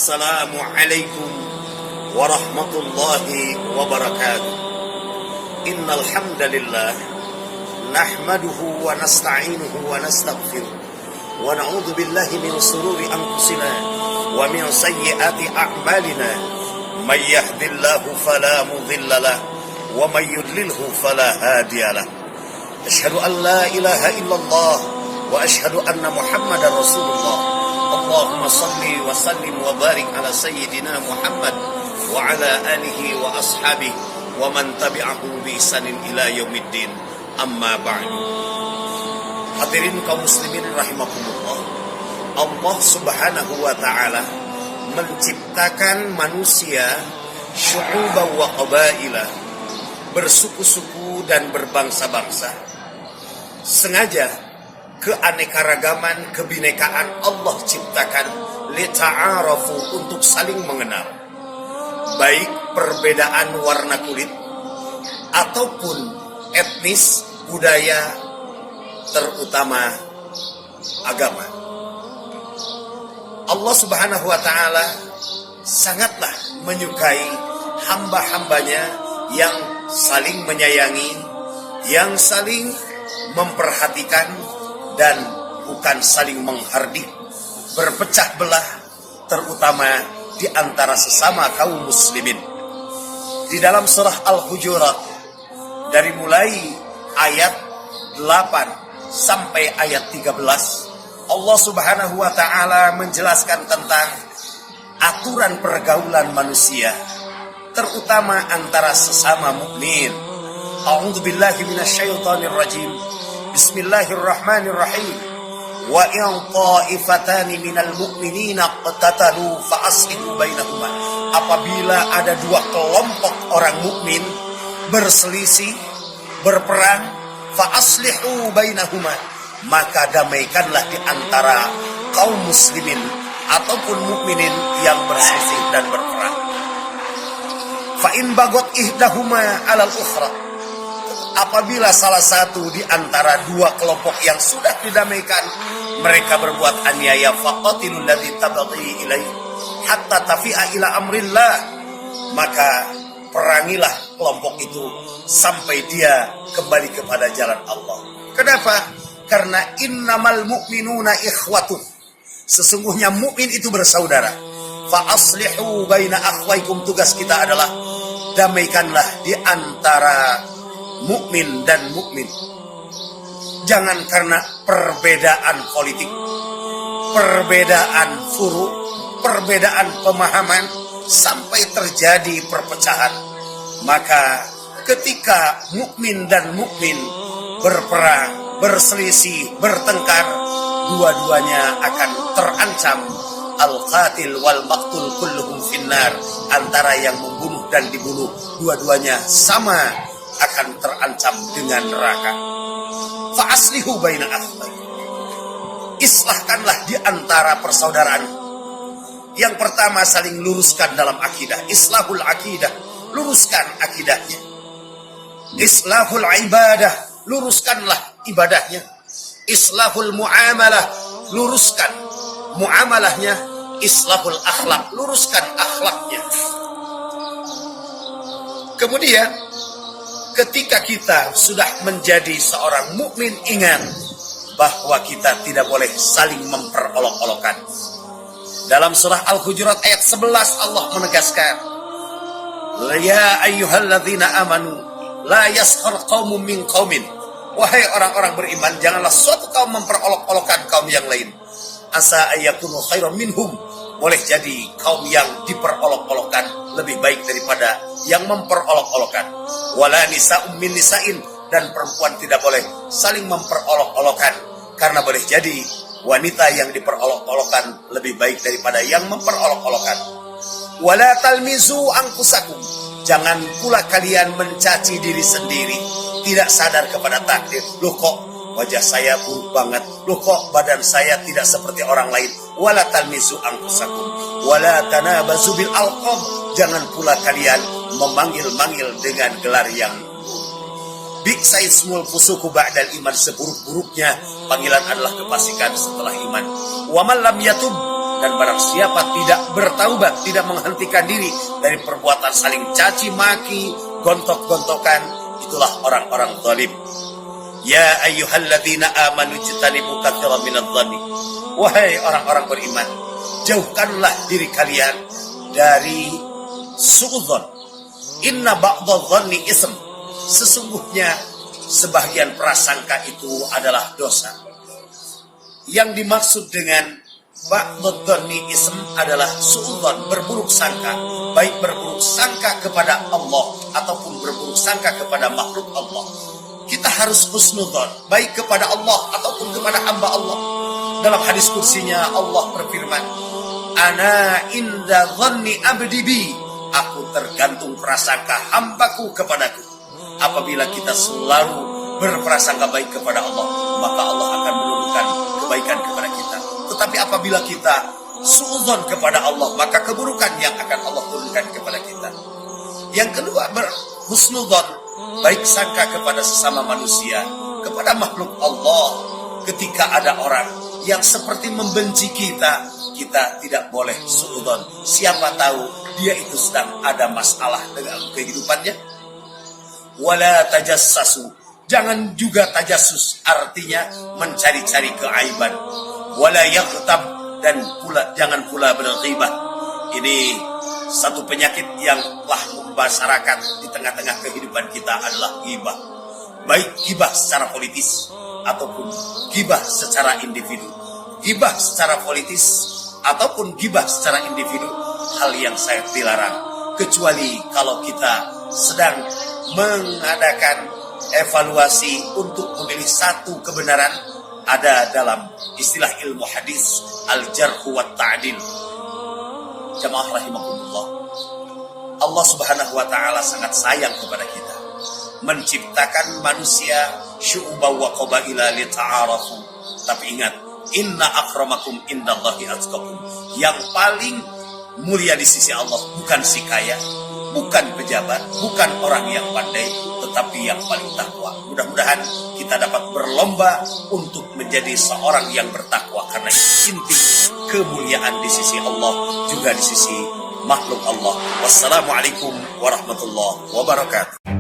Assalamualaikum warahmatullahi wabarakatuh. Innal hamdalillah nahmaduhu wa nasta'inuhu wa nastaghfiruh wa na'udzu billahi min shururi anfusina wa min sayyiati a'malina. May yahdihillahu fala mudilla lahu wa may yudlilhu fala hadiya lahu. Asyhadu an la ilaha illallah wa asyhadu anna Muhammadar Rasulullah. Allahumma salli wa sallim wa barik ala sayyidina Muhammad wa ala alihi wa ashabihi wa man tabi'ahu bi ihsanin ila yaumiddin. Amma ba'du. Hadirin kaum muslimin rahimakumullah. Allah Subhanahu wa taala menciptakan manusia syu'uban wa qabaila, bersuku-suku dan berbangsa-bangsa. Sengaja keanekaragaman, kebinekaan Allah ciptakan lita'arafu, untuk saling mengenal. Baik perbedaan warna kulit ataupun etnis, budaya, terutama agama. Allah Subhanahu wa taala sangatlah menyukai hamba-hambanya yang saling menyayangi, yang saling memperhatikan, dan bukan saling menghardik, berpecah belah, terutama di antara sesama kaum muslimin. Di dalam surah Al-Hujurat, dari mulai ayat 8 sampai ayat 13, Allah Subhanahu wa taala menjelaskan tentang aturan pergaulan manusia, terutama antara sesama mukmin. A'udzubillahi minasyaitonir rajim. Bismillahirrahmanirrahim. Wa in ta'ifatani minal mu'minina qatatalu fa aslihu bainahuma. Apabila ada dua kelompok orang mukmin berselisih, berperang, fa aslihu bainahuma, maka damaikanlah di antara kaum muslimin ataupun mukminin yang berselisih dan berperang. Fa in bagot ihdahuma 'alal ukhra, apabila salah satu di antara dua kelompok yang sudah didamaikan mereka berbuat aniaya, faqatilul ladzi tabghi ilaihi hatta tafi'a ila amrillah, maka perangilah kelompok itu sampai dia kembali kepada jalan Allah. Kenapa? Karena innamal mu'minuna ikhwatun, sesungguhnya mukmin itu bersaudara. Fa aslihu baina akhwaikum, tugas kita adalah damaikanlah di antara mukmin dan mukmin. Jangan karena perbedaan politik, perbedaan furu, perbedaan pemahaman sampai terjadi perpecahan. Maka ketika mukmin dan mukmin berperang, berselisih, bertengkar, dua-duanya akan terancam. Al-qatil wal maqtul kulluhum finnar, antara yang membunuh dan dibunuh, dua-duanya sama akan terancam dengan neraka. Fa aslihu baina akhwaikum, islahkanlah di antara persaudaraan. Yang pertama, saling luruskan dalam akidah. Islahul akidah, luruskan akidahnya. Islahul ibadah, luruskanlah ibadahnya. Islahul muamalah, luruskan muamalahnya. Islahul akhlak, luruskan akhlaknya. Kemudian ketika kita sudah menjadi seorang mukmin, ingat bahwa kita tidak boleh saling memperolok-olokan. Dalam surah Al-Hujurat ayat 11 Allah menegaskan, ya ayyuhalladzina amanu la yaskhar qaumun min qaumin, wahai orang-orang beriman, janganlah suatu kaum memperolok-olokan kaum yang lain. Asa ayyakunu khairan minhum, boleh jadi kaum yang diperolok-olokan lebih baik daripada yang memperolok-olokan. Wala nisa'um min nisa'in, dan perempuan tidak boleh saling memperolok-olokan, karena boleh jadi wanita yang diperolok-olokan lebih baik daripada yang memperolok-olokan. Wala talmizu anfusakum, jangan pula kalian mencaci diri sendiri, tidak sadar kepada takdir. Loh kok wajah saya buruk banget, loh kok badan saya tidak seperti orang lain. Wala talmizu anfusakum wala tanabazu bil alqab, jangan pula kalian memanggil-manggil dengan gelar yang bi'sa ismul fusuku ba'dal iman, seburuk-buruknya panggilan adalah kefasikan setelah iman. Wa man lam yatub, Dan barang siapa tidak bertaubat, tidak menghentikan diri dari perbuatan saling caci maki, gontok-gontokan, itulah orang-orang zalim. Ya ayyuhalladzina amanu jtanibu katsiran minadh-dhanni. Wahai orang-orang beriman, jauhkanlah diri kalian dari suudzon. Inna ba'dadh-dhanni ism. Sesungguhnya sebagian prasangka itu adalah dosa. Yang dimaksud dengan ba'dadh-dhanni ism adalah suudzon, berburuk sangka, baik berburuk sangka kepada Allah ataupun berburuk sangka kepada makhluk Allah. Kita harus husnudzon, baik kepada Allah ataupun kepada hamba Allah. Dalam hadis kursinya Allah berfirman, Ana inda dhanni abdi bi. Aku tergantung prasangka hambaku kepadaku. Apabila kita selalu berprasangka baik kepada Allah, maka Allah akan menurunkan kebaikan kepada kita. Tetapi apabila kita suudzon kepada Allah, maka keburukan yang akan Allah turunkan kepada kita. Yang kedua, berhusnudzon, baik sangka kepada sesama manusia, kepada makhluk Allah. Ketika ada orang yang seperti membenci kita, kita tidak boleh suudzon. Siapa tahu dia itu sedang ada masalah dengan kehidupannya. Wala tajassasu, jangan juga tajassus, artinya mencari-cari keaiban. Wala yaghtab, dan jangan pula berghibah. Ini satu penyakit yang telah membasarakan di tengah-tengah kehidupan kita adalah ghibah. Baik ghibah secara politis ataupun ghibah secara individu. Ghibah secara politis ataupun ghibah secara individu, hal yang sangat dilarang, kecuali kalau kita sedang mengadakan evaluasi untuk memilih satu kebenaran. Ada dalam istilah ilmu hadis al-jarh wa ta'dil. Jamaah rahimakumullah, Allah subhanahu wa ta'ala sangat sayang kepada kita, menciptakan manusia syu'uban wa qabaila lita'arafu. Tapi ingat, inna akramakum indallahi atqakum. Yang paling mulia di sisi Allah bukan si kaya, bukan pejabat, bukan orang yang pandai, tetapi yang paling takwa. Mudah-mudahan kita dapat berlomba untuk menjadi seorang yang bertakwa, karena inti kemuliaan di sisi Allah juga di sisi makhluk Allah. Wassalamualaikum warahmatullahi wabarakatuh.